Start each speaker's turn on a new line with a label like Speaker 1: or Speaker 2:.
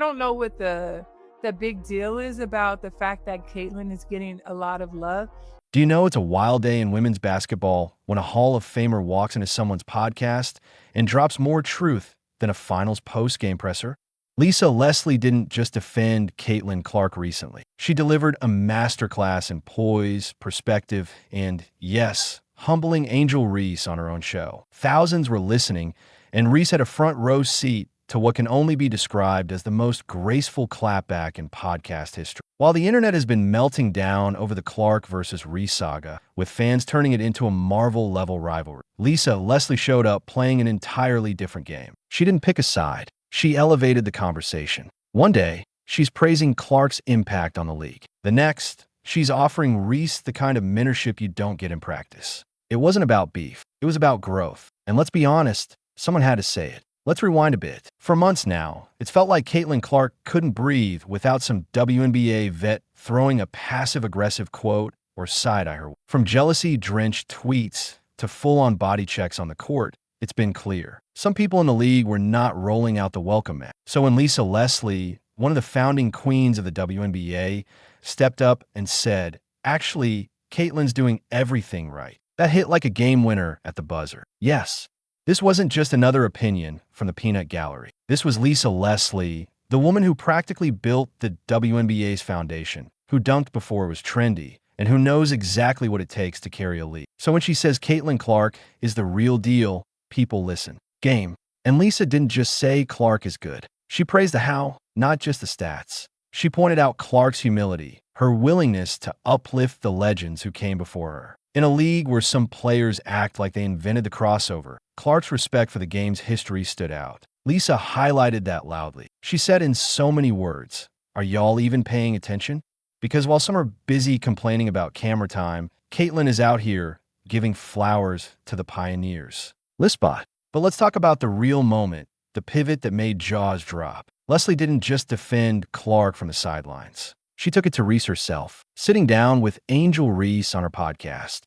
Speaker 1: don't know what the big deal is about the fact that Caitlyn is getting a lot of love.
Speaker 2: Do you know it's a wild day in women's basketball when a Hall of Famer walks into someone's podcast and drops more truth than a finals post-game presser? Lisa Leslie didn't just defend Caitlin Clark recently. She delivered a masterclass in poise, perspective, and, yes, humbling Angel Reese on her own show. Thousands were listening, and Reese had a front row seat to what can only be described as the most graceful clapback in podcast history. While the internet has been melting down over the Clark versus Reese saga, with fans turning it into a Marvel-level rivalry, Lisa Leslie showed up playing an entirely different game. She didn't pick a side. She elevated the conversation. One day, she's praising Clark's impact on the league. The next, she's offering Reese the kind of mentorship you don't get in practice. It wasn't about beef. It was about growth. And let's be honest, someone had to say it. Let's rewind a bit. For months now, it's felt like Caitlin Clark couldn't breathe without some WNBA vet throwing a passive-aggressive quote or side-eye her. From jealousy-drenched tweets to full-on body checks on the court, it's been clear. Some people in the league were not rolling out the welcome mat. So when Lisa Leslie, one of the founding queens of the WNBA, stepped up and said, "Actually, Caitlin's doing everything right," that hit like a game winner at the buzzer. Yes, this wasn't just another opinion from the peanut gallery. This was Lisa Leslie, the woman who practically built the WNBA's foundation, who dunked before it was trendy, and who knows exactly what it takes to carry a league. So when she says Caitlin Clark is the real deal, people listen. Game. And Lisa didn't just say Clark is good. She praised the how, not just the stats. She pointed out Clark's humility, her willingness to uplift the legends who came before her. In a league where some players act like they invented the crossover, Clark's respect for the game's history stood out. Lisa highlighted that loudly. She said in so many words, "Are y'all even paying attention?" Because while some are busy complaining about camera time, Caitlin is out here giving flowers to the pioneers. Lispot. But let's talk about the real moment, the pivot that made jaws drop. Leslie didn't just defend Clark from the sidelines. She took it to Reese herself, sitting down with Angel Reese on her podcast.